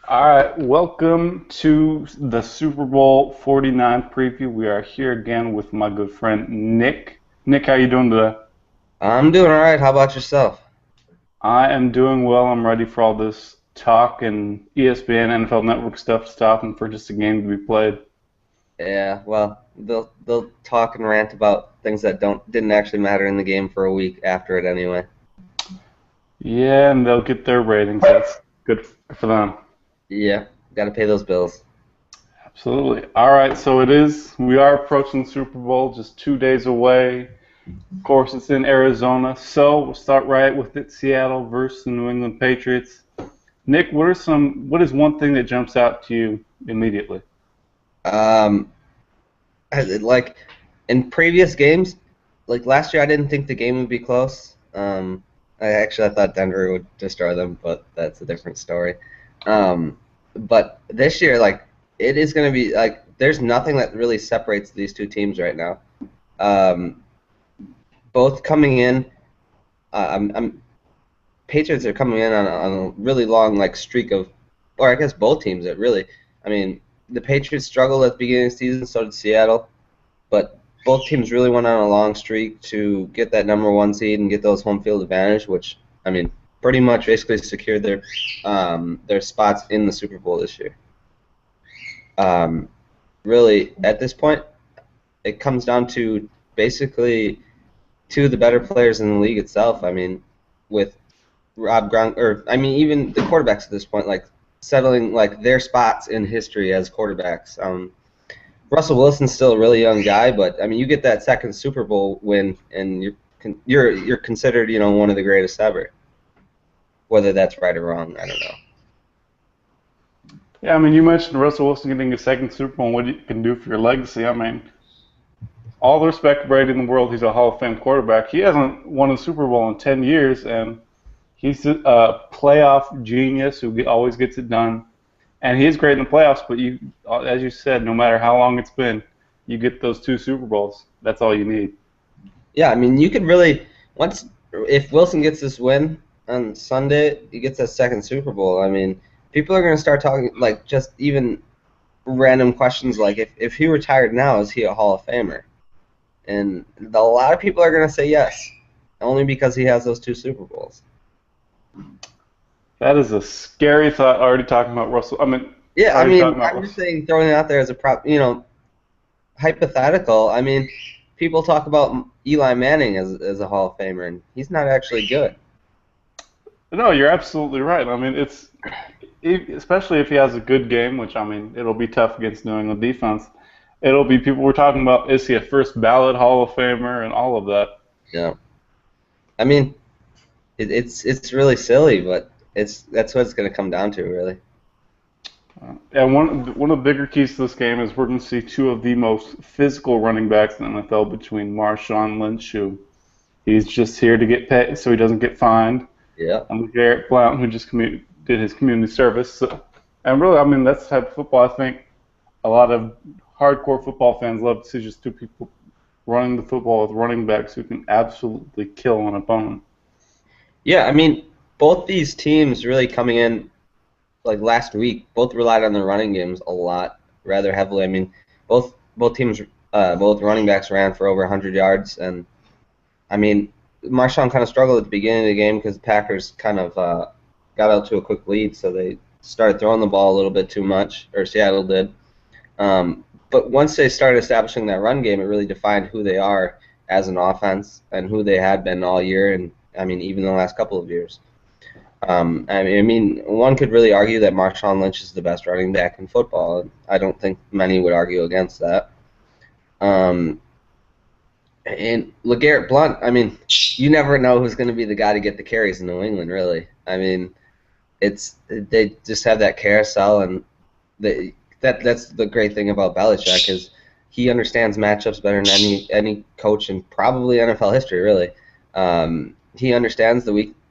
All right, welcome to the Super Bowl 49 preview. We are here again with my good friend Nick. Nick, how you doing today? I'm doing all right. How about yourself? I am doing well. I'm ready for all this talk and ESPN, NFL Network stuff to stop and for just a game to be played. Yeah, well, they'll talk and rant about things that didn't actually matter in the game for a week after it anyway. Yeah, and they'll get their ratings. That's good for them. Yeah, got to pay those bills. Absolutely. All right, so we are approaching the Super Bowl, just 2 days away. Of course, it's in Arizona, so we'll start right with it. Seattle versus the New England Patriots. Nick, what is one thing that jumps out to you immediately? Um, like in previous games, like last year, I didn't think the game would be close. I thought Denver would destroy them, but that's a different story. But this year, like it is going to be like there's nothing that really separates these two teams right now. Um, both coming in. I'm Patriots are coming in on a really long like streak of, or I guess both teams. It really, I mean, the Patriots struggled at the beginning of the season, so did Seattle, but both teams really went on a long streak to get that number one seed and get those home field advantage, which I mean, pretty much basically secured their spots in the Super Bowl this year. Um, really, at this point, it comes down to basically two of the better players in the league itself. I mean, with Rob Gronk, or I mean, even the quarterbacks at this point, like settling like their spots in history as quarterbacks. Russell Wilson's still a really young guy, but I mean, you get that second Super Bowl win, and you're considered, one of the greatest ever. Whether that's right or wrong, I don't know. Yeah, I mean, you mentioned Russell Wilson getting a second Super Bowl and what it can do for your legacy. I mean, all the respect to Brady in the world, he's a Hall of Fame quarterback. He hasn't won a Super Bowl in 10 years, and he's a playoff genius who always gets it done. And he is great in the playoffs, but as you said, no matter how long it's been, you get those two Super Bowls. That's all you need. Yeah, I mean, you could really once if Wilson gets this win on Sunday, he gets that second Super Bowl. I mean, people are going to start talking like just even random questions like if he retired now, is he a Hall of Famer? And a lot of people are going to say yes, only because he has those two Super Bowls. That is a scary thought. Already talking about Russell. I mean, Yeah, I already talking mean, about I'm just Russell. saying, throwing it out there as a hypothetical. I mean, people talk about Eli Manning as a Hall of Famer, and he's not actually good. No, you're absolutely right. I mean, especially if he has a good game, which I mean, it'll be tough against New England defense. It'll be people were talking about is he a first ballot Hall of Famer and all of that. Yeah, I mean, it's really silly, but that's what it's going to come down to, really. And one of the bigger keys to this game is we're going to see two of the most physical running backs in the NFL between Marshawn Lynch, who he's just here to get paid so he doesn't get fined, Yeah, and Garrett Blount, who just did his community service. So, and really, I mean, that's the type of football I think a lot of hardcore football fans love to see just two people running the football with running backs who can absolutely kill an opponent. yeah. I mean, both these teams really coming in like last week, both relied on their running games a lot, rather heavily. I mean, both teams, both running backs ran for over 100 yards, and I mean, Marshawn kind of struggled at the beginning of the game because the Packers kind of got out to a quick lead, so they started throwing the ball a little bit too much, or Seattle did. But once they started establishing that run game, it really defined who they are as an offense and who they had been all year, and I mean, even the last couple of years. I mean, one could really argue that Marshawn Lynch is the best running back in football. I don't think many would argue against that. Um, and LeGarrette Blount, I mean, you never know who's going to be the guy to get the carries in New England, really. I mean, they just have that carousel, and that's the great thing about Belichick is he understands matchups better than any coach in probably NFL history, really. He understands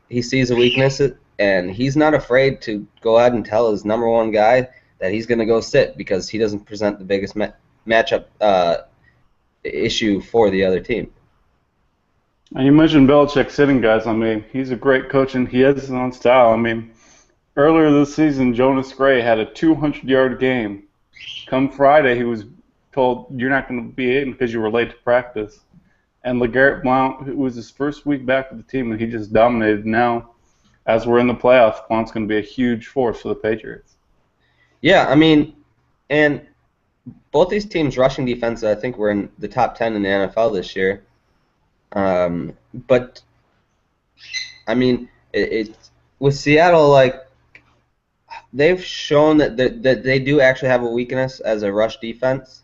he sees a weakness, and he's not afraid to go ahead and tell his number one guy that he's going to go sit because he doesn't present the biggest matchup issue for the other team. And you mentioned Belichick sitting guys. I mean, he's a great coach and he has his own style. I mean, Earlier this season, Jonas Gray had a 200-yard game. Come Friday, he was told, you're not going to be in because you were late to practice. And LeGarrette Blount, it was his first week back with the team, and he just dominated. Now, as we're in the playoffs, Blount's going to be a huge force for the Patriots. Yeah, I mean, and both these teams' rushing defense, I think, were in the top 10 in the NFL this year. But, I mean, with Seattle, like, they've shown that they do actually have a weakness as a rush defense.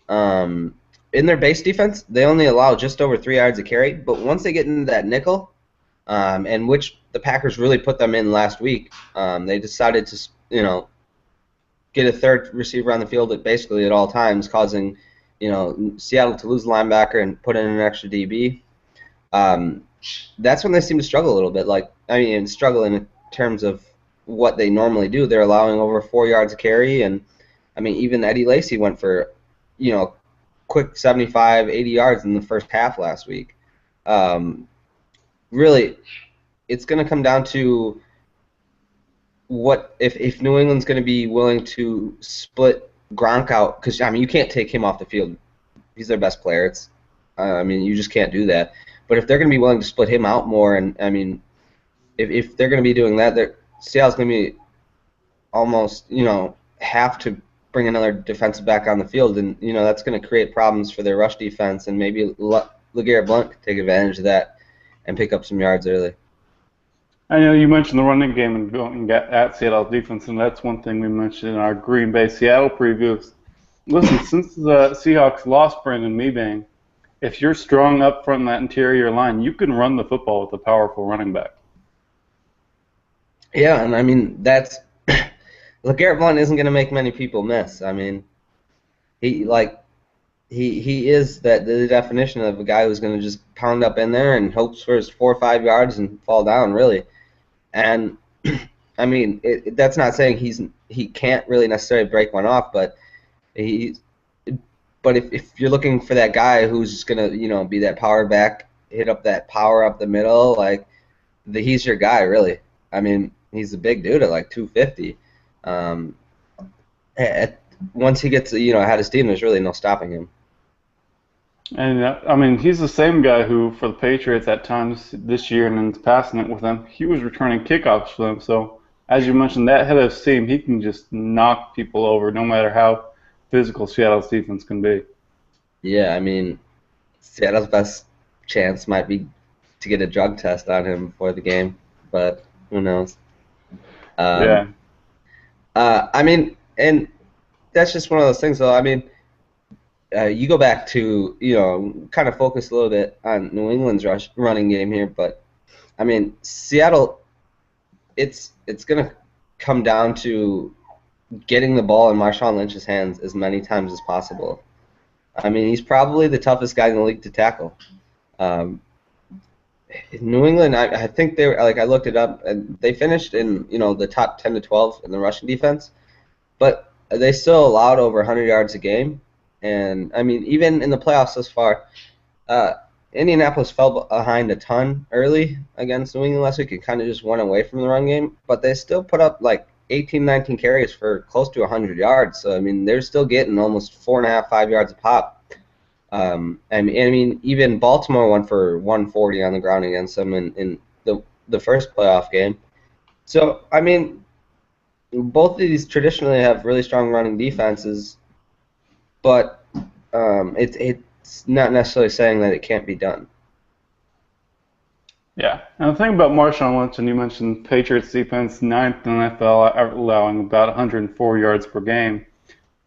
In their base defense, they only allow just over 3 yards a carry. But once they get into that nickel, and which the Packers really put them in last week, they decided to, get a third receiver on the field at all times, causing, Seattle to lose the linebacker and put in an extra DB. That's when they seem to struggle a little bit. Struggle in terms of what they normally do. They're allowing over 4 yards a carry, and even Eddie Lacy went for, quick 75, 80 yards in the first half last week. Really, it's going to come down to what if New England's going to be willing to split Gronk out, because you can't take him off the field. He's their best player. You just can't do that. But if they're going to be willing to split him out more, and if they're going to be doing that, Seattle's going to be almost have to bring another defensive back on the field, and that's going to create problems for their rush defense, and maybe LeGarrette Blount could take advantage of that and pick up some yards early. I know you mentioned the running game and going at Seattle's defense, and that's one thing we mentioned in our Green Bay Seattle previews. Listen, since the Seahawks lost Brandon Mebane, if you're strong up front in that interior line, you can run the football with a powerful running back. Yeah, and that's LeGarrette Blount isn't going to make many people miss. He is the definition of a guy who's going to just pound up in there and hopes for his 4 or 5 yards and fall down, really. And that's not saying he can't really necessarily break one off, but if you're looking for that guy who's just going to be that power back, hit up that power up the middle, he's your guy, really. He's a big dude at 250. Once he gets ahead of steam, there's really no stopping him. And he's the same guy who, for the Patriots at times this year and then passing it with them, he was returning kickoffs for them. So, as you mentioned, that head of steam, he can just knock people over, no matter how physical Seattle's defense can be. Yeah, Seattle's best chance might be to get a drug test on him before the game, but who knows? Yeah. And that's just one of those things, though. You go back to, kind of focus a little bit on New England's running game here, but, Seattle, it's going to come down to getting the ball in Marshawn Lynch's hands as many times as possible. He's probably the toughest guy in the league to tackle. New England, I think they were, I looked it up, and they finished in, the top 10 to 12 in the rushing defense, but they still allowed over 100 yards a game. And, even in the playoffs thus far, Indianapolis fell behind a ton early against New England last week. It kind of just went away from the run game, but they still put up 18, 19 carries for close to 100 yards. So, they're still getting almost 4.5, 5 yards a pop. Even Baltimore went for 140 on the ground against them in the first playoff game. So, both of these traditionally have really strong running defenses, but it's not necessarily saying that it can't be done. Yeah, and the thing about Marshawn Lynch, and you mentioned Patriots defense, 9th in the NFL, allowing about 104 yards per game,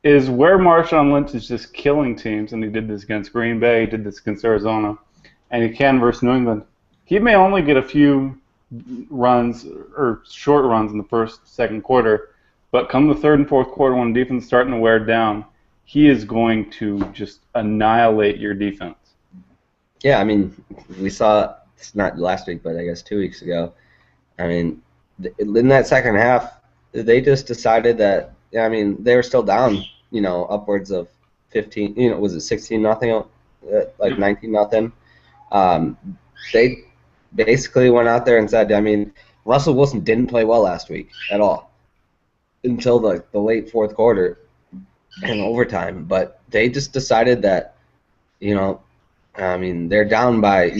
is where Marshawn Lynch is just killing teams, and he did this against Green Bay, he did this against Arizona, and he can versus New England. He may only get a few runs or short runs in the first, second quarter, but come the third and fourth quarter when the defense is starting to wear down, he is going to just annihilate your defense. Yeah, we saw, it's not last week, but I guess 2 weeks ago, in that second half, they just decided that, they were still down, upwards of 15, was it 16-0, 19-0. They basically went out there and said, we're Russell Wilson didn't play well last week at all until the late fourth quarter and overtime. But they just decided that, they're down by,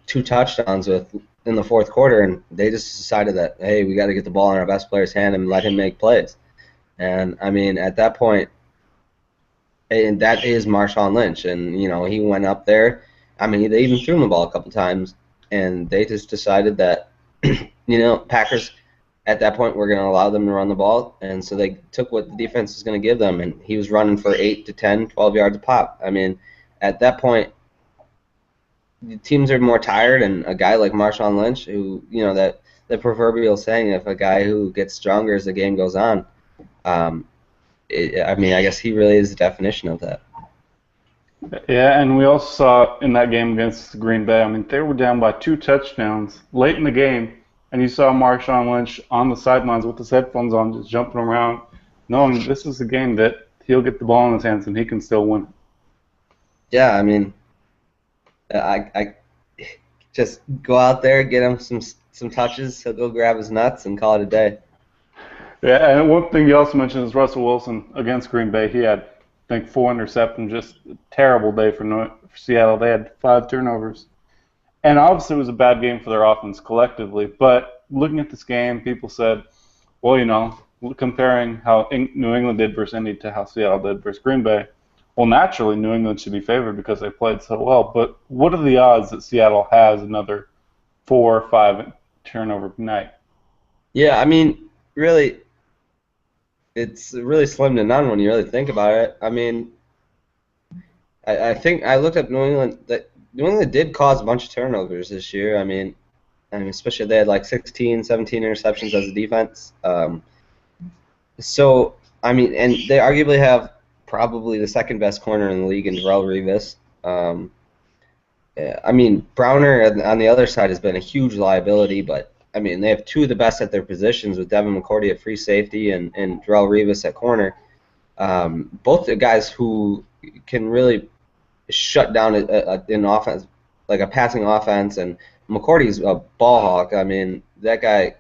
2 touchdowns in the fourth quarter, and they just decided that, hey, we got to get the ball in our best player's hand and let him make plays. And, at that point, and that is Marshawn Lynch. And, he went up there. They even threw him the ball a couple times, and they just decided that, Packers at that point were going to allow them to run the ball, and so they took what the defense was going to give them, and he was running for 8 to 10, 12 yards a pop. At that point, the teams are more tired, and a guy like Marshawn Lynch, who, that the proverbial saying, if a guy who gets stronger as the game goes on, I guess he really is the definition of that. Yeah, and we also saw in that game against Green Bay, they were down by 2 touchdowns late in the game, and you saw Marshawn Lynch on the sidelines with his headphones on, just jumping around, knowing this is a game that he'll get the ball in his hands and he can still win. Yeah, I just go out there, get him some touches, he'll go grab his nuts and call it a day. Yeah, and one thing you also mentioned is Russell Wilson against Green Bay. He had, I think, 4 interceptions, just a terrible day for Seattle. They had 5 turnovers. And obviously it was a bad game for their offense collectively. But looking at this game, people said, well, comparing how New England did versus Indy to how Seattle did versus Green Bay, well, naturally New England should be favored because they played so well. But what are the odds that Seattle has another 4 or 5 turnover night? Yeah, really, it's really slim to none when you really think about it. I think I looked up New England. That New England did cause a bunch of turnovers this year. Especially they had like 16, 17 interceptions as a defense. And they arguably have probably the second best corner in the league in Darrelle Revis. Browner on the other side has been a huge liability, but they have 2 of the best at their positions with Devin McCourty at free safety and Darrelle Revis at corner. Both the guys who can really shut down an offense, like a passing offense, and McCourty's a ball hawk. That guy,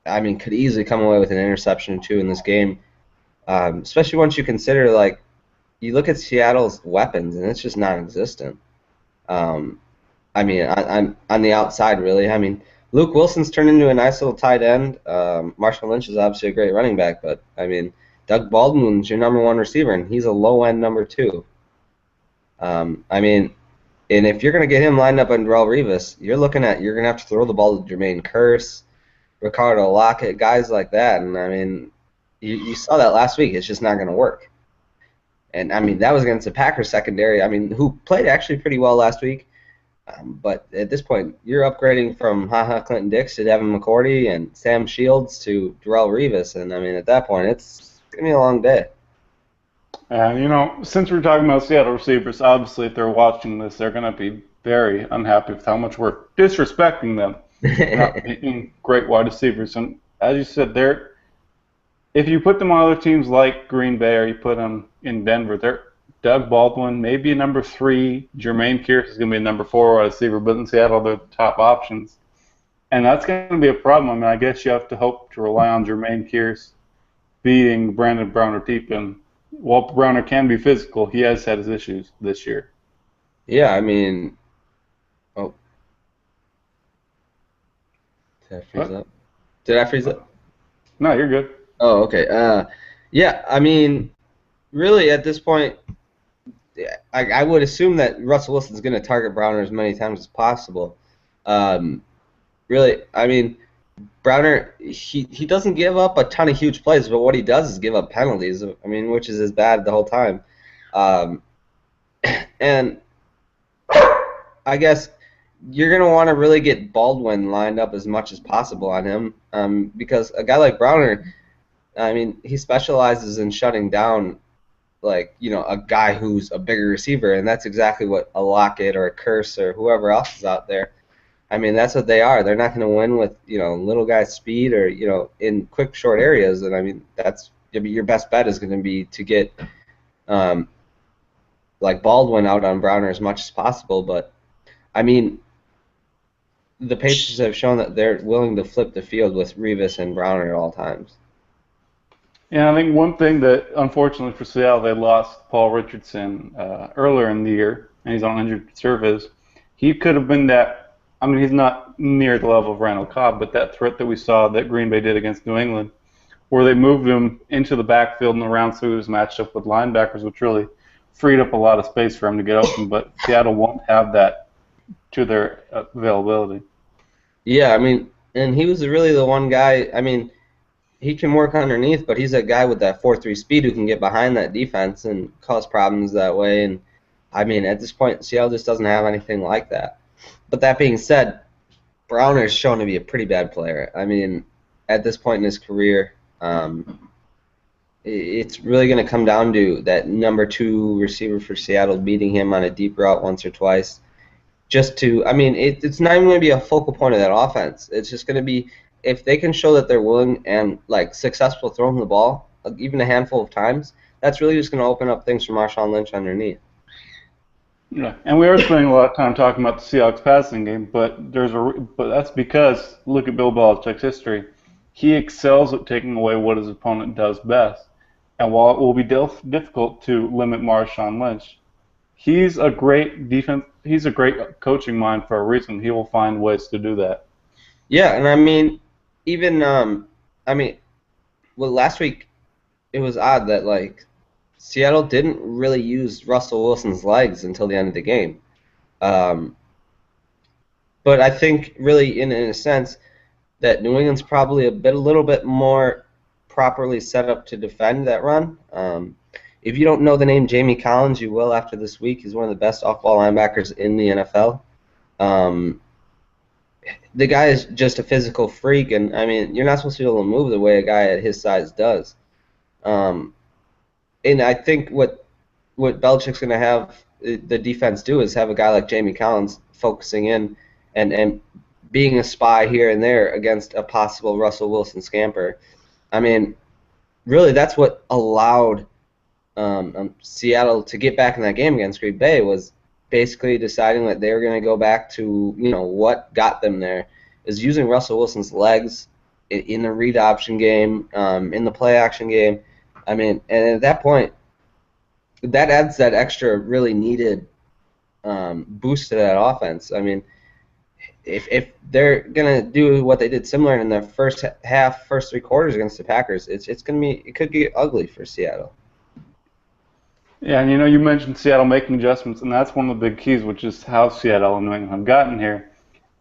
could easily come away with an interception or 2 in this game, especially once you consider, you look at Seattle's weapons, and it's just non-existent. On the outside, really. Luke Wilson's turned into a nice little tight end. Marshawn Lynch is obviously a great running back, but, Doug Baldwin's your number 1 receiver, and he's a low-end number 2. And if you're going to get him lined up on Darrelle Revis, you're going to have to throw the ball to Jermaine Kearse, Ricardo Lockett, guys like that. And, you saw that last week. It's just not going to work. And, that was against the Packers secondary, who played actually pretty well last week. But at this point, you're upgrading from Clinton Dix to Devin McCourty and Sam Shields to Darrelle Revis. And, at that point, it's going to be a long day. Since we're talking about Seattle receivers, obviously if they're watching this, they're going to be very unhappy with how much we're disrespecting them. Not being great wide receivers. And as you said, if you put them on other teams like Green Bay or you put them in Denver, Doug Baldwin, maybe a number 3. Jermaine Kearse is going to be a number 4 wide receiver, but in Seattle, they're the top options. And that's going to be a problem. I guess you have to hope to rely on Jermaine Kearse beating Brandon Browner deep. And while Browner can be physical, he has had his issues this year. Yeah, oh. Did I freeze up? Did I freeze up? No, you're good. Oh, okay. Really, at this point, I would assume that Russell Wilson's going to target Browner as many times as possible. Really, Browner, he doesn't give up a ton of huge plays, but what he does is give up penalties, which is as bad the whole time. And I guess you're going to want to really get Baldwin lined up as much as possible on him, because a guy like Browner, he specializes in shutting down, a guy who's a bigger receiver, and that's exactly what a Lockett or a Kearse or whoever else is out there. That's what they are. They're not going to win with, little guy speed or, in quick, short areas. And, that's your best bet is going to be to get, Baldwin out on Browner as much as possible. But, the Patriots have shown that they're willing to flip the field with Revis and Browner at all times. Yeah, I think one thing that, unfortunately for Seattle, they lost Paul Richardson earlier in the year, and he's on injured reserve. Is he could have been that. I mean, he's not near the level of Randall Cobb, but that threat that we saw that Green Bay did against New England, where they moved him into the backfield and around so he was matched up with linebackers, which really freed up a lot of space for him to get open. But Seattle won't have that to their availability. Yeah, I mean, and he was really the one guy. I mean, he can work underneath, but he's a guy with that 4.3 speed who can get behind that defense and cause problems that way. And I mean, at this point, Seattle just doesn't have anything like that. But that being said, Browner's shown to be a pretty bad player. I mean, at this point in his career, it's really going to come down to that number 2 receiver for Seattle beating him on a deep route once or twice. I mean, it's not even going to be a focal point of that offense. It's just going to be, if they can show that they're willing and like successful throwing the ball, even a handful of times, that's really just going to open up things for Marshawn Lynch underneath. Yeah, and we are spending a lot of time talking about the Seahawks passing game, but that's because look at Bill Belichick's history. He excels at taking away what his opponent does best. And while it will be difficult to limit Marshawn Lynch, he's a great defense. He's a great coaching mind for a reason. He will find ways to do that. Yeah, and I mean, even last week it was odd that like Seattle didn't really use Russell Wilson's legs until the end of the game. But I think really in a sense that New England's probably a little bit more properly set up to defend that run. If you don't know the name Jamie Collins, you will after this week. He's one of the best off-ball linebackers in the NFL. The guy is just a physical freak, and I mean, you're not supposed to be able to move the way a guy at his size does. And I think what Belichick's going to have the defense do is have a guy like Jamie Collins focusing in and being a spy here and there against a possible Russell Wilson scamper. I mean, really, that's what allowed Seattle to get back in that game against Green Bay, was basically deciding that they were going to go back to, what got them there, is using Russell Wilson's legs in the read option game, in the play action game. I mean, and at that point, that adds that extra really needed boost to that offense. I mean, if they're going to do what they did similar in the first 3 quarters against the Packers, it could get ugly for Seattle. Yeah, and you mentioned Seattle making adjustments, and that's one of the big keys, which is how Seattle and New England have gotten here,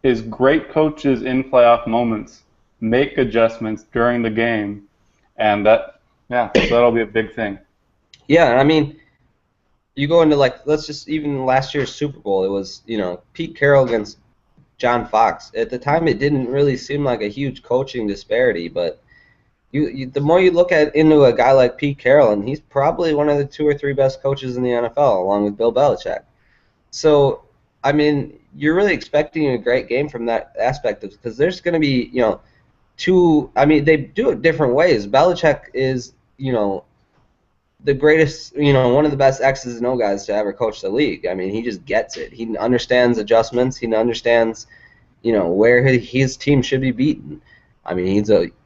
is great coaches in playoff moments make adjustments during the game, and that'll be a big thing. Yeah, and I mean, you go into let's just even last year's Super Bowl, it was Pete Carroll against John Fox. At the time, it didn't really seem like a huge coaching disparity, but the more you look into a guy like Pete Carroll, and he's probably one of the 2 or 3 best coaches in the NFL, along with Bill Belichick. So, I mean, you're really expecting a great game from that aspect, because there's going to be, they do it different ways. Belichick is, the greatest, one of the best X's and O guys to ever coach the league. I mean, he just gets it. He understands adjustments. He understands, where his team should be beaten. I mean,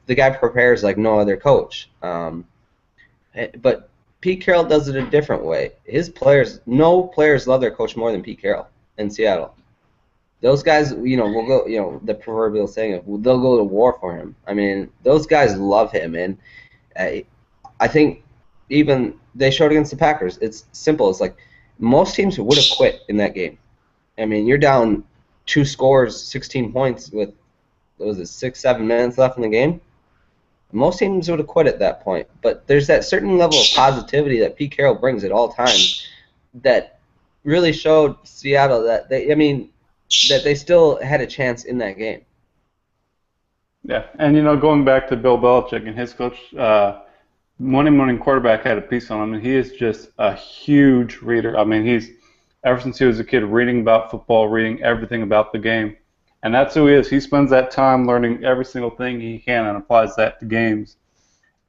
the guy prepares like no other coach. But Pete Carroll does it a different way. No players love their coach more than Pete Carroll in Seattle. Those guys, will go, the proverbial saying of, they'll go to war for him. I mean, those guys love him, and I think even they showed against the Packers. It's simple. It's like most teams would have quit in that game. I mean, you're down 2 scores, 16 points with, 6-7 minutes left in the game. Most teams would have quit at that point. But there's that certain level of positivity that Pete Carroll brings at all times that really showed Seattle that they still had a chance in that game. Yeah, and going back to Bill Belichick and his coach, Monday Morning Quarterback had a piece on him, and he is just a huge reader. I mean, he's ever since he was a kid reading about football, reading everything about the game. And that's who he is. He spends that time learning every single thing he can and applies that to games.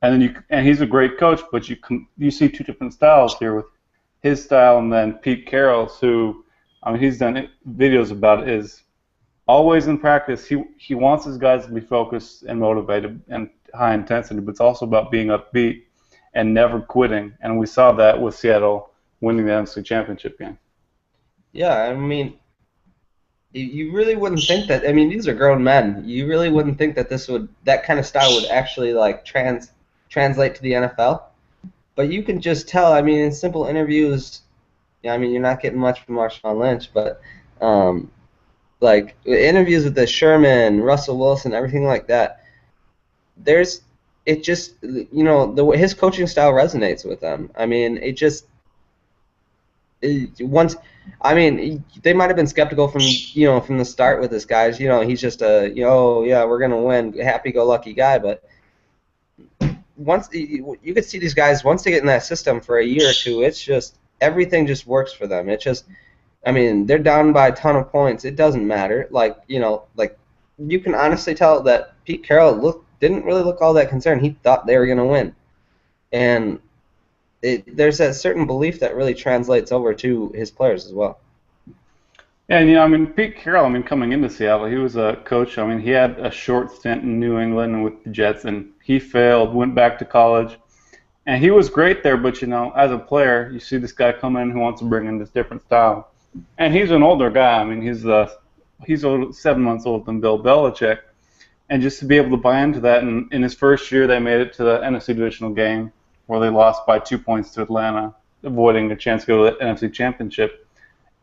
And he's a great coach, but you see 2 different styles here, with his style and then Pete Carroll's, who, I mean, he's done videos about it, is always in practice, he wants his guys to be focused and motivated and high intensity, but it's also about being upbeat and never quitting. And we saw that with Seattle winning the NFC Championship game. Yeah, I mean, you really wouldn't think that. I mean, these are grown men. You really wouldn't think that that kind of style would actually like translate to the NFL. But you can just tell. I mean, in simple interviews, I mean, you're not getting much from Marshawn Lynch, but like interviews with the Sherman, Russell Wilson, everything like that. It just, his coaching style resonates with them. I mean, I mean, they might have been skeptical from the start with this guy. He's just yeah, we're gonna win, happy-go-lucky guy. But once you could see these guys, once they get in that system for a year or two, it's just everything just works for them. It's just, I mean, they're down by a ton of points. It doesn't matter. Like you can honestly tell that Pete Carroll didn't really look all that concerned. He thought they were gonna win, and there's that certain belief that really translates over to his players as well. Yeah, and I mean, Pete Carroll, I mean, coming into Seattle, he was a coach. I mean, he had a short stint in New England and with the Jets, and he failed, went back to college, and he was great there. But as a player, you see this guy come in who wants to bring in this different style, and he's an older guy. I mean, he's 7 months older than Bill Belichick, and just to be able to buy into that, and in his first year, they made it to the NFC divisional game, where they lost by 2 points to Atlanta, avoiding a chance to go to the NFC Championship.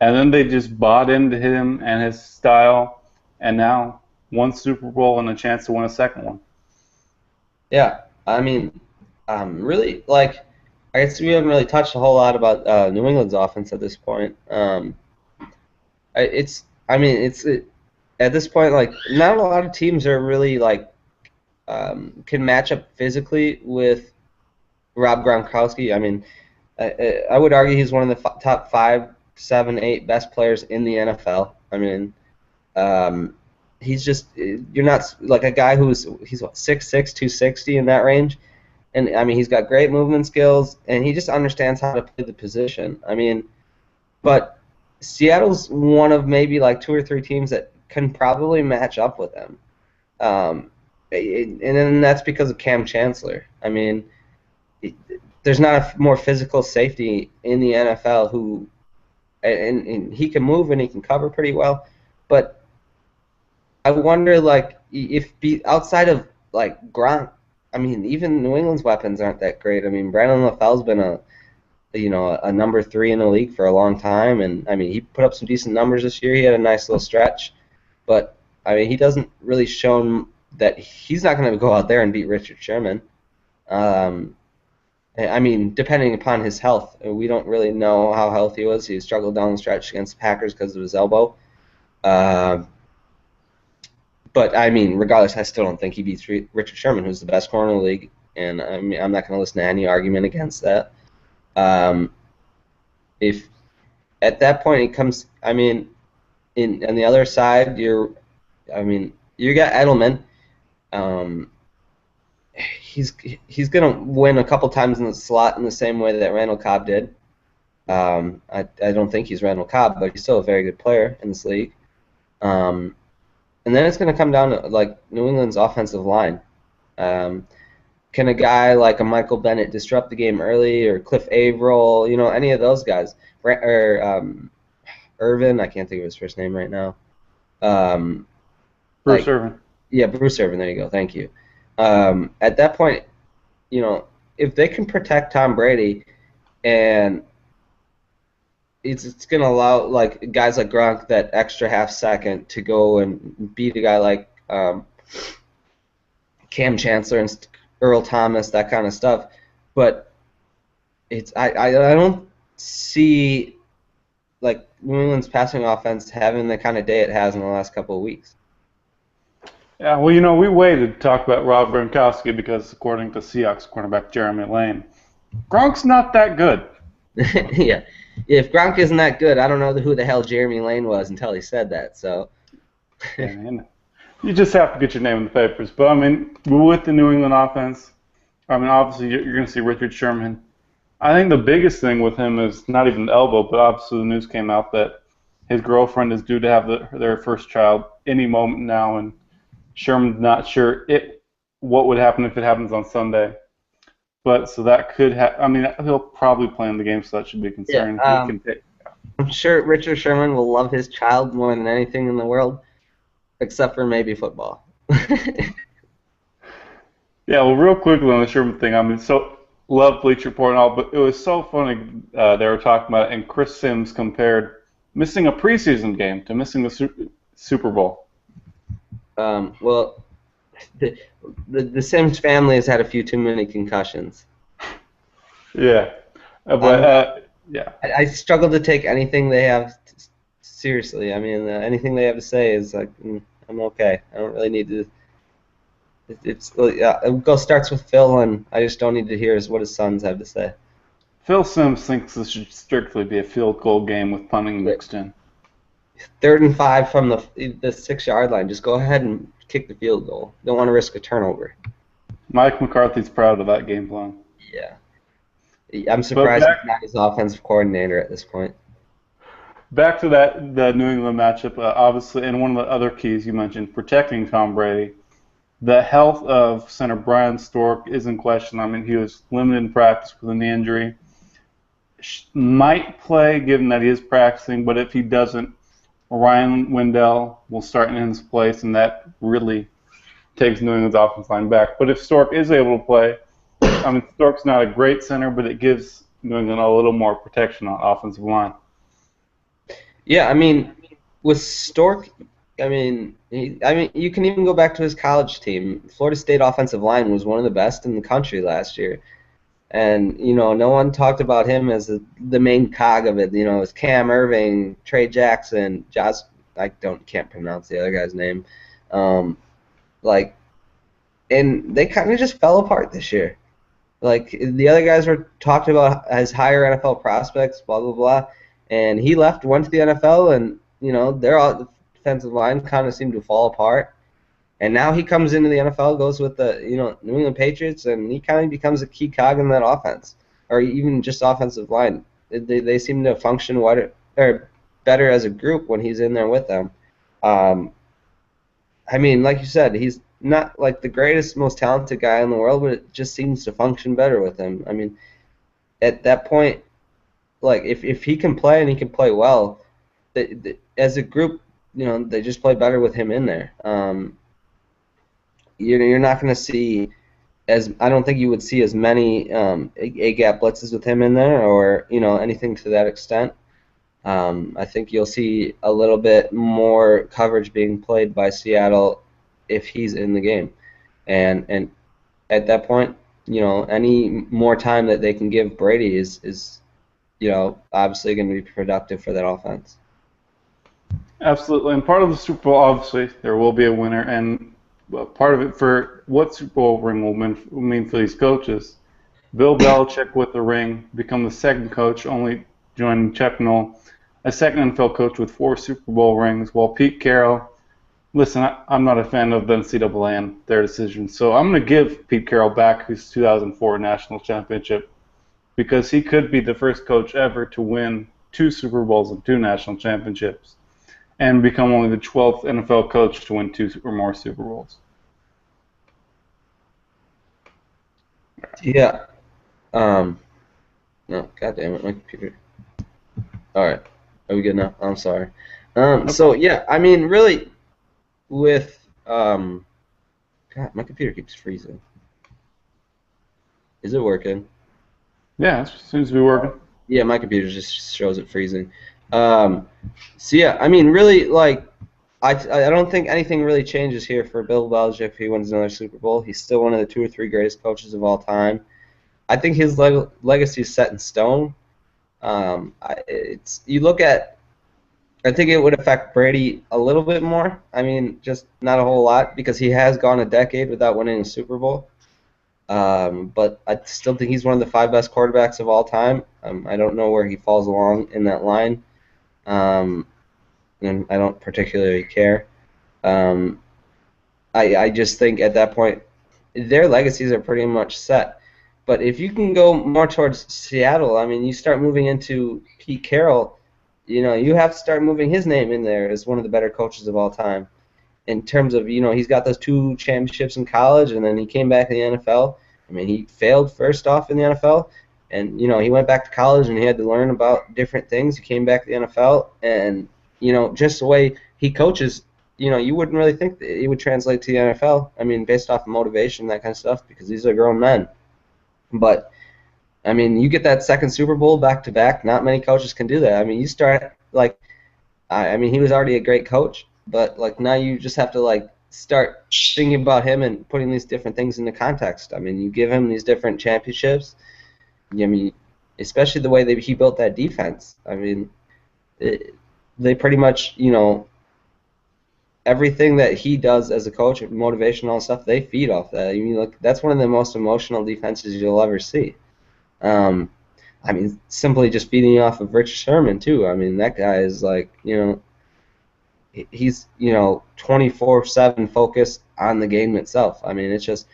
And then they just bought into him and his style, and now one Super Bowl and a chance to win a second one. Yeah, I mean, really, I guess we haven't really touched a whole lot about New England's offense at this point. At this point, not a lot of teams are really can match up physically with Rob Gronkowski. I mean, I would argue he's one of the top 5, 7, 8 best players in the NFL. I mean, he's just, you're not like a guy he's 6'6", 260 in that range, and I mean he's got great movement skills and he just understands how to play the position. I mean, but Seattle's one of maybe 2 or 3 teams that can probably match up with them, and then that's because of Cam Chancellor. I mean, there's not a more physical safety in the NFL who, and he can move and he can cover pretty well, but I wonder if outside of Gronk, I mean even New England's weapons aren't that great. I mean Brandon LaFell's been a number 3 in the league for a long time, and I mean he put up some decent numbers this year. He had a nice little stretch, but I mean he doesn't really show that he's not going to go out there and beat Richard Sherman. I mean, depending upon his health, we don't really know how healthy he was. He struggled down the stretch against the Packers because of his elbow. But I mean, regardless, I still don't think he beats Richard Sherman, who's the best corner in the league, and I mean, I'm not going to listen to any argument against that. If at that point it comes, I mean, on the other side, you got Edelman. He's going to win a couple times in the slot in the same way that Randall Cobb did. I don't think he's Randall Cobb, but he's still a very good player in this league. And then it's going to come down to New England's offensive line. Can a guy like a Michael Bennett disrupt the game early, or Cliff Averill, any of those guys, or Irvin? I can't think of his first name right now. Bruce Irvin. Yeah, Bruce Irvin. There you go. Thank you. At that point, if they can protect Tom Brady, and it's going to allow guys like Gronk that extra half second to go and beat a guy like Cam Chancellor and Earl Thomas, that kind of stuff. But I don't see New England's passing offense having the kind of day it has in the last couple of weeks. Yeah, well, we waited to talk about Rob Gronkowski because, according to Seahawks cornerback Jeremy Lane, Gronk's not that good. Yeah. If Gronk isn't that good, I don't know who the hell Jeremy Lane was until he said that. So. Yeah, man. You just have to get your name in the papers. But, I mean, with the New England offense, I mean, obviously you're going to see Richard Sherman. I think the biggest thing with him is not even the elbow, but obviously the news came out that his girlfriend is due to have their first child any moment now, and Sherman's not sure what would happen if it happens on Sunday. But so that could I mean, he'll probably play in the game, so that should be a Yeah, concern. He can take. I'm sure Richard Sherman will love his child more than anything in the world, except for maybe football. Yeah, well, real quickly on the Sherman thing, I mean, so love Bleacher Report and all, but it was so funny. They were talking about it, and Chris Sims compared missing a preseason game to missing the Super Bowl. Well, the Sims family has had a few too many concussions. Yeah, but yeah. I struggle to take anything they have seriously. I mean, anything they have to say is like, I'm okay. I don't really need to. It starts with Phil, and I just don't need to hear what his sons have to say. Phil Sims thinks this should strictly be a field goal game with punting mixed in. 3rd and 5 from the 6-yard line. Just go ahead and kick the field goal. Don't want to risk a turnover. Mike McCarthy's proud of that game plan. Yeah. I'm surprised he's not his offensive coordinator at this point. Back to the New England matchup, obviously, and one of the other keys you mentioned, protecting Tom Brady. The health of center Brian Stork is in question. I mean, he was limited in practice with a knee injury. Might play, given that he is practicing, but if he doesn't, Ryan Wendell will start in his place, and that really takes New England's offensive line back. But if Stork is able to play, I mean, Stork's not a great center, but it gives New England a little more protection on offensive line. Yeah, I mean, with Stork, I mean, you can even go back to his college team. Florida State offensive line was one of the best in the country last year, and no one talked about him as the main cog of it. It was Cam Irving, Trey Jackson, can't pronounce the other guy's name, and they kind of just fell apart this year. Like, the other guys were talked about as higher NFL prospects, blah blah blah, and he left, went to the NFL, and their defensive line kind of seemed to fall apart. And now he comes into the NFL, goes with the New England Patriots, and he kind of becomes a key cog in that offense, or even just offensive line. They seem to function better as a group when he's in there with them. I mean, like you said, he's not like the greatest, most talented guy in the world, but it just seems to function better with him. I mean, at that point, like if he can play and he can play well, as a group, they just play better with him in there. You're not going to see I don't think you would see as many A-gap blitzes with him in there, or anything to that extent. I think you'll see a little bit more coverage being played by Seattle if he's in the game, and at that point, any more time that they can give Brady is obviously going to be productive for that offense. Absolutely, and part of the Super Bowl, obviously, there will be a winner, and part of it for what Super Bowl ring will mean for these coaches. Bill Belichick with the ring, become the second coach, only joining Chuck Noll, a second NFL coach with 4 Super Bowl rings, while Pete Carroll, listen, I'm not a fan of the NCAA and their decisions, so I'm going to give Pete Carroll back his 2004 national championship, because he could be the first coach ever to win 2 Super Bowls and 2 national championships, and become only the 12th NFL coach to win 2 or more Super Bowls. Yeah. No, God damn it, my computer. All right. Are we good now? I'm sorry. So yeah, I mean, really, with God, my computer keeps freezing. Is it working? Yeah, it seems to be working. Yeah, my computer just shows it freezing. So yeah, I mean, really, like, I don't think anything really changes here for Bill Belichick if he wins another Super Bowl. He's still one of the 2 or 3 greatest coaches of all time. I think his legacy is set in stone. You look at, I think it would affect Brady a little bit more. I mean, just not a whole lot, because he has gone a decade without winning a Super Bowl. But I still think he's one of the 5 best quarterbacks of all time. I don't know where he falls along in that line. And I don't particularly care. I just think at that point their legacies are pretty much set. But if you can go more towards Seattle, I mean, you start moving into Pete Carroll, you have to start moving his name in there as one of the better coaches of all time. In terms of, he's got those 2 championships in college, and then he came back in the NFL. I mean, he failed first off in the NFL, and, he went back to college and he had to learn about different things. He came back to the NFL, and, just the way he coaches, you wouldn't really think that it would translate to the NFL. I mean, based off of motivation, that kind of stuff, because these are grown men. But, I mean, you get that second Super Bowl back-to-back, not many coaches can do that. I mean, you start, I mean, he was already a great coach, but, now you just have to, start thinking about him and putting these different things into context. I mean, you give him these different championships. I mean, especially the way that he built that defense. I mean, they pretty much, everything that he does as a coach, motivational stuff, they feed off that. I mean, that's one of the most emotional defenses you'll ever see. I mean, simply just feeding off of Rich Sherman, too. I mean, that guy is he's 24/7 focused on the game itself. I mean, it's just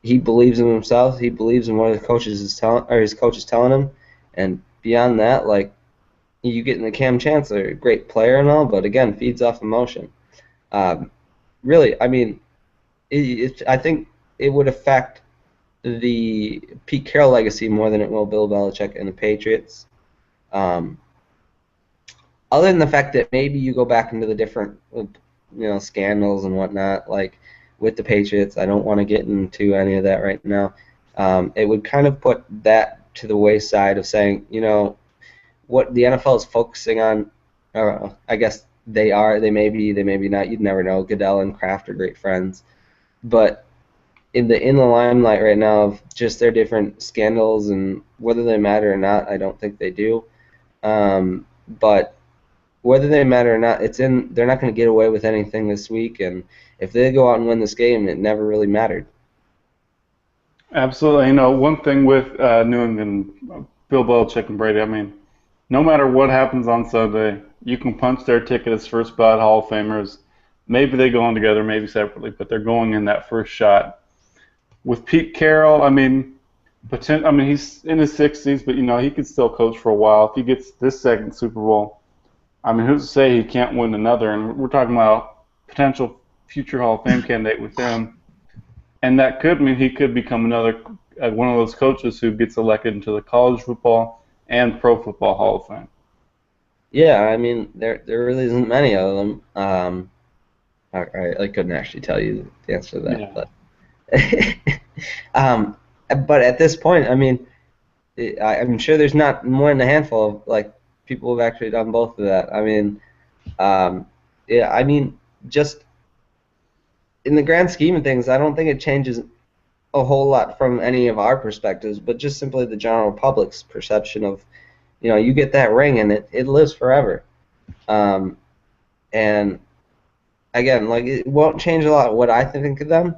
he believes in himself. He believes in what his coach is telling him, and beyond that, you get in the Cam Chancellor, a great player and all, but again, feeds off emotion. Really, I mean, I think it would affect the Pete Carroll legacy more than it will Bill Belichick and the Patriots. Other than the fact that maybe you go back into the different, scandals and whatnot, with the Patriots. I don't want to get into any of that right now. It would kind of put that to the wayside of saying, what the NFL is focusing on. I guess they are. They may be not. You'd never know. Goodell and Kraft are great friends, but in the limelight right now of just their different scandals and whether they matter or not, I don't think they do. But whether they matter or not, they're not going to get away with anything this week, and if they go out and win this game, it never really mattered. Absolutely. One thing with New England, Bill Belichick and Brady, I mean, no matter what happens on Sunday, you can punch their ticket as first ballot Hall of Famers. Maybe they go on together, maybe separately, but they're going in that first shot. With Pete Carroll, I mean, he's in his 60s, but he could still coach for a while. If he gets this second Super Bowl, I mean, who's to say he can't win another? And we're talking about potential future Hall of Fame candidate with him, and that could mean he could become another one of those coaches who gets elected into the college football and pro football Hall of Fame. Yeah, I mean, there really isn't many of them. I couldn't actually tell you the answer to that, yeah. But at this point, I mean, I'm sure there's not more than a handful of people who've actually done both of that. I mean, yeah, I mean, just in the grand scheme of things, I don't think it changes a whole lot from any of our perspectives, but just simply the general public's perception of, you get that ring and it lives forever. And again, it won't change a lot what I think of them.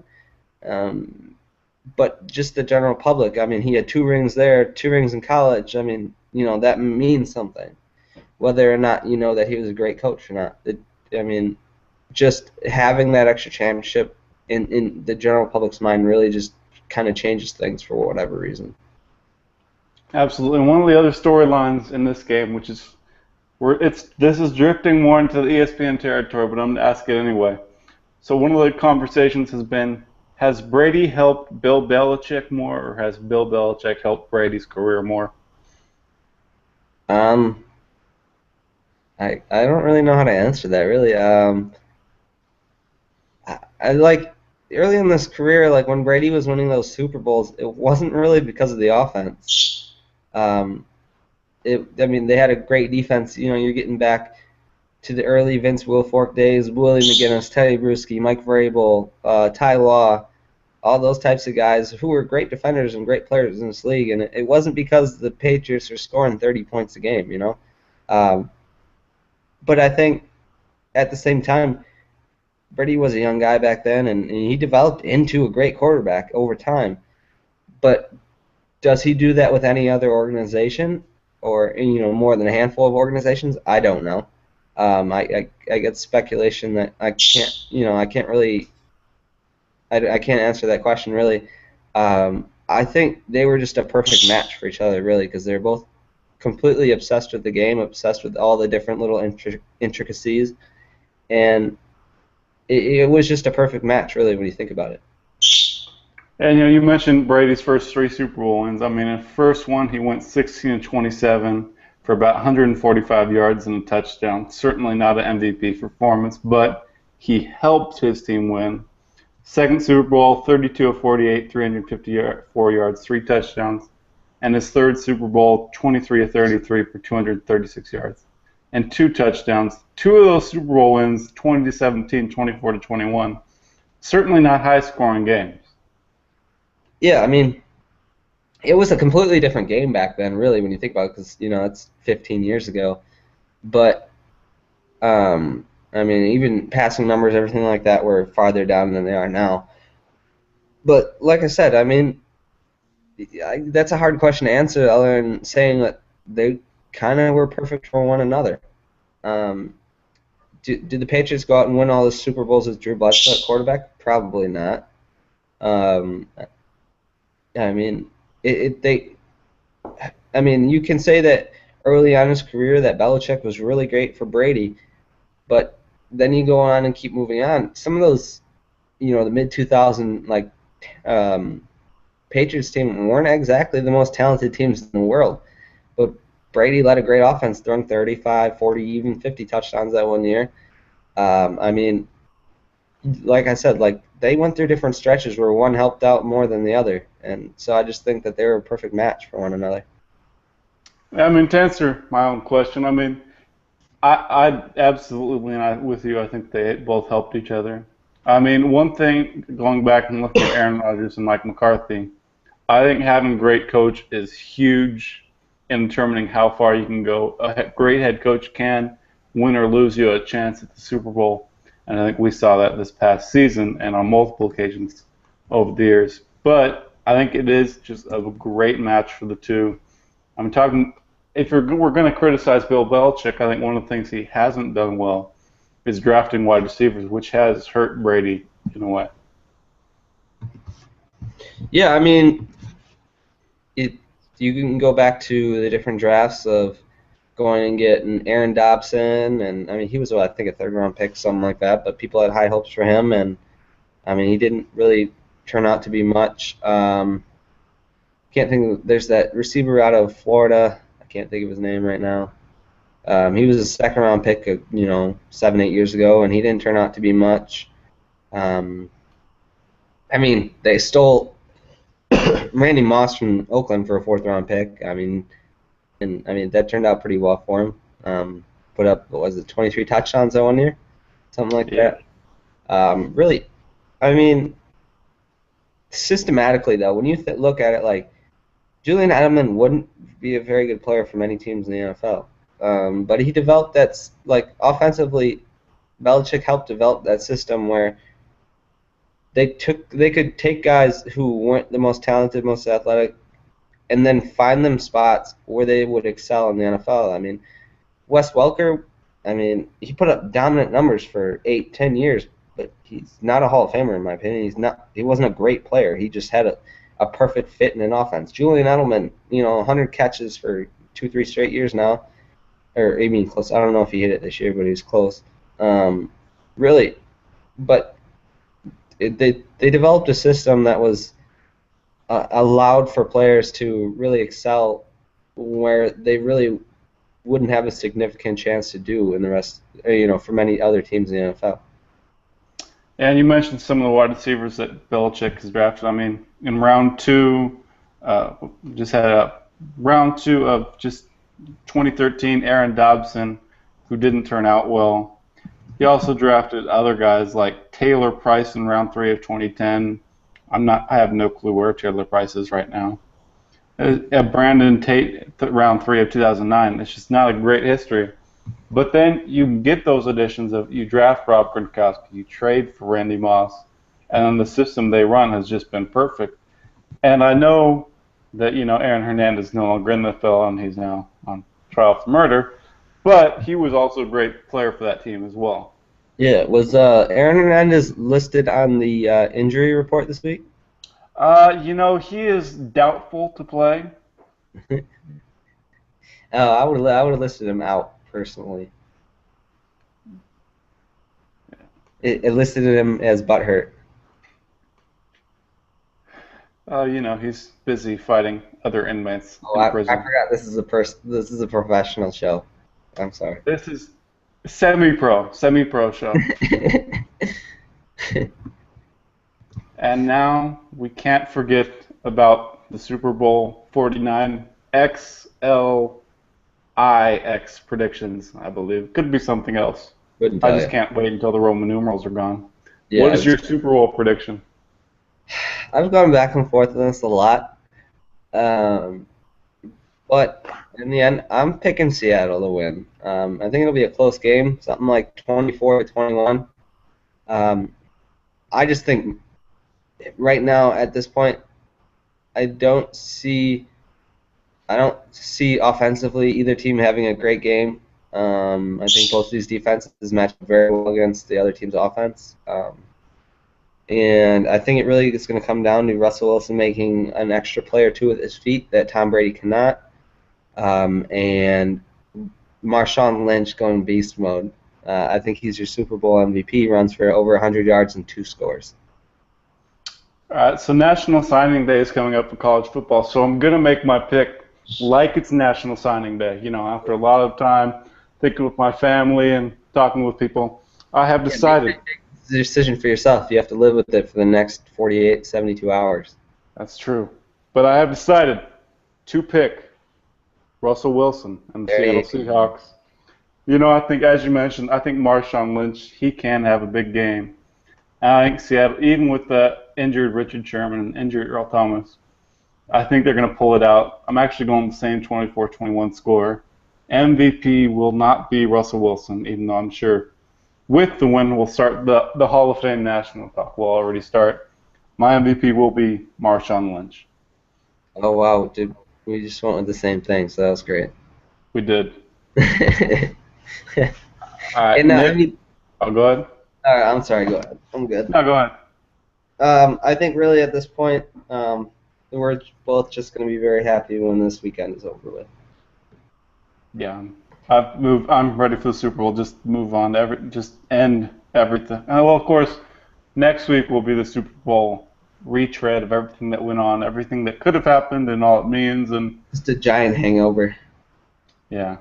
But just the general public, I mean, he had 2 rings there, 2 rings in college. I mean, that means something. Whether or not that he was a great coach or not. I mean, just having that extra championship in the general public's mind really just kind of changes things for whatever reason. Absolutely. And one of the other storylines in this game, which is this is drifting more into the ESPN territory, but I'm going to ask it anyway. So one of the conversations has been, has Brady helped Bill Belichick more, or has Bill Belichick helped Brady's career more? I don't really know how to answer that, really. I early in this career, when Brady was winning those Super Bowls, it wasn't really because of the offense. I mean, they had a great defense. You're getting back to the early Vince Wilfork days, Willie McGinnis, Teddy Bruschi, Mike Vrabel, Ty Law, all those types of guys who were great defenders and great players in this league. And it wasn't because the Patriots are scoring 30 points a game, But I think at the same time, Brady was a young guy back then, and he developed into a great quarterback over time. But does he do that with any other organization, or more than a handful of organizations? I don't know. I get speculation that I can't really. I can't answer that question really. I think they were just a perfect match for each other, really, because they're both completely obsessed with the game, obsessed with all the different little intricacies, and it was just a perfect match, really, when you think about it. And you mentioned Brady's first 3 Super Bowl wins. I mean, in the first one, he went 16-27 for about 145 yards and a touchdown. Certainly not an MVP performance, but he helped his team win. Second Super Bowl, 32 of 48, 354 yards, 3 touchdowns. And his third Super Bowl, 23 of 33 for 236 yards and 2 touchdowns. 2 of those Super Bowl wins, 20-17, 24-21. Certainly not high-scoring games. Yeah, I mean, it was a completely different game back then, really, when you think about it, because, it's 15 years ago. But, I mean, even passing numbers, everything like that were farther down than they are now. But, like I said, I mean, that's a hard question to answer other than saying that they kind of were perfect for one another. Did the Patriots go out and win all the Super Bowls with Drew Bledsoe at quarterback? Probably not. I mean, you can say that early on in his career that Belichick was really great for Brady, but then you go on and keep moving on. Some of those, the mid-2000 Patriots team weren't exactly the most talented teams in the world, but Brady led a great offense, throwing 35, 40, even 50 touchdowns that one year. I mean, like I said, they went through different stretches where one helped out more than the other, and so I just think that they were a perfect match for one another. I mean, to answer my own question, I mean, I absolutely lean with you. I think they both helped each other. I mean, one thing, going back and looking at Aaron Rodgers and Mike McCarthy, I think having a great coach is huge in determining how far you can go. A great head coach can win or lose you a chance at the Super Bowl, and I think we saw that this past season and on multiple occasions over the years. But I think it is just a great match for the two. I'm talking, if we're going to criticize Bill Belichick, I think one of the things he hasn't done well is drafting wide receivers, which has hurt Brady in a way. Yeah, I mean, you can go back to the different drafts of going and getting Aaron Dobson, and I mean, he was, I think, a third-round pick, something like that, but people had high hopes for him, and I mean, he didn't really turn out to be much. Can't think there's that receiver out of Florida. I can't think of his name right now. He was a second-round pick, 7-8 years ago, and he didn't turn out to be much. I mean, they stole Randy Moss from Oakland for a fourth-round pick. I mean, that turned out pretty well for him. Put up, 23 touchdowns that one year? Something like that. Really, I mean, systematically, though, when you look at it, Julian Edelman wouldn't be a very good player for many teams in the NFL. But he developed offensively, Belichick helped develop that system where they could take guys who weren't the most talented, most athletic, and then find them spots where they would excel in the NFL. I mean, Wes Welker, he put up dominant numbers for 8-10 years, but he's not a Hall of Famer in my opinion. He wasn't a great player. He just had a perfect fit in an offense. Julian Edelman, 100 catches for 2-3 straight years now, or close. I don't know if he hit it this year, but he was close. Really, but they developed a system that was allowed for players to really excel where they really wouldn't have a significant chance to do in the rest, for many other teams in the NFL. And you mentioned some of the wide receivers that Belichick has drafted. I mean, in round 2, just had a round 2 of just 2013, Aaron Dobson, who didn't turn out well. He also drafted other guys like Taylor Price in round 3 of 2010. I have no clue where Taylor Price is right now. Brandon Tate, round 3 of 2009. It's just not a great history. But then you get those additions of you draft Rob Gronkowski, you trade for Randy Moss, and then the system they run has just been perfect. And I know that Aaron Hernandez is no longer in the NFL and he's now on trial for murder, but he was also a great player for that team as well. Yeah, was Aaron Hernandez listed on the injury report this week? He is doubtful to play. I would have listed him out personally. It listed him as butthurt. He's busy fighting other inmates Oh, in I prison. forgot this is a professional show. I'm sorry. This is semi-pro show. And now we can't forget about the Super Bowl 49 XLIX predictions, I believe. Could be something else. Couldn't I tell just you. can't wait until the Roman numerals are gone. Yeah, What is your Super Bowl prediction? I've gone back and forth on this a lot, um, but in the end, I'm picking Seattle to win. I think it'll be a close game, something like 24-21. Um, I just think right now at this point, I don't see offensively either team having a great game. I think both of these defenses match up very well against the other team's offense. And I think it really is going to come down to Russell Wilson making an extra play or two with his feet that Tom Brady cannot, and Marshawn Lynch going beast mode. I think he's your Super Bowl MVP, runs for over 100 yards and 2 scores. All right, so National Signing Day is coming up for college football, so I'm going to make my pick like it's National Signing Day. After a lot of time thinking with my family and talking with people, I have decided. It's a decision for yourself. You have to live with it for the next 48, 72 hours. That's true. But I have decided to pick Russell Wilson and the Seattle Seahawks. I think, as you mentioned, I think Marshawn Lynch, he can have a big game. And I think Seattle, even with the injured Richard Sherman and injured Earl Thomas, I think they're going to pull it out. I'm actually going the same 24-21 score. MVP will not be Russell Wilson, even though I'm sure with the win we'll start the Hall of Fame national talk. We'll already start. My MVP will be Marshawn Lynch. Oh, wow. Dude, we just went with the same thing, so that was great. We did. All right, Nick, go ahead. All right, I'm sorry. Go ahead. I'm good. No, go ahead. I think really at this point, we're both just going to be very happy when this weekend is over with. Yeah, I'm ready for the Super Bowl. Just move on to just end everything. Well, of course, next week will be the Super Bowl retread of everything that went on, everything that could have happened, and all it means, and just a giant hangover. Yeah.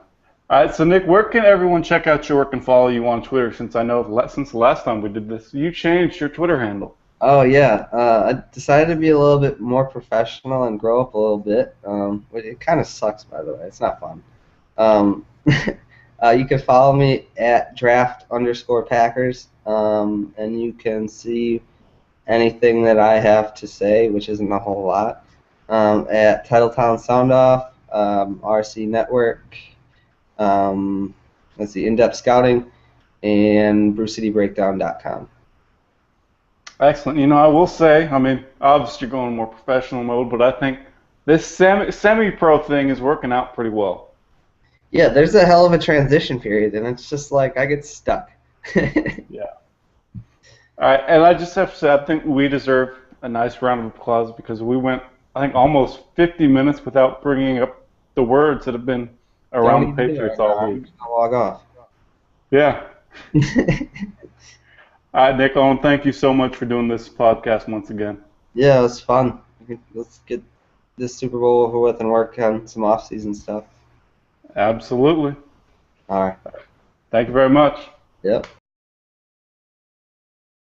All right, so Nick, where can everyone check out your work and follow you on Twitter? Since I know since the last time we did this, you changed your Twitter handle. Oh yeah, I decided to be a little bit more professional and grow up a little bit. It kind of sucks, by the way. It's not fun. You can follow me at draft_Packers, and you can see anything that I have to say, which isn't a whole lot, at Titletown Sound Off, RC Network, let's see, In-Depth Scouting, and BruceCityBreakdown.com. Excellent. I will say, obviously you're going more professional mode, but I think this semi-pro thing is working out pretty well. Yeah, there's a hell of a transition period, and it's just like I get stuck. Yeah. All right, and I just have to say, I think we deserve a nice round of applause because we went, I think, almost 50 minutes without bringing up the words that have been around the Patriots all week. I'll log off. Yeah. All right, Nick, I want to thank you so much for doing this podcast once again. Yeah, it was fun. Let's get this Super Bowl over with and work on some off-season stuff. Absolutely. All right. Thank you very much. Yep.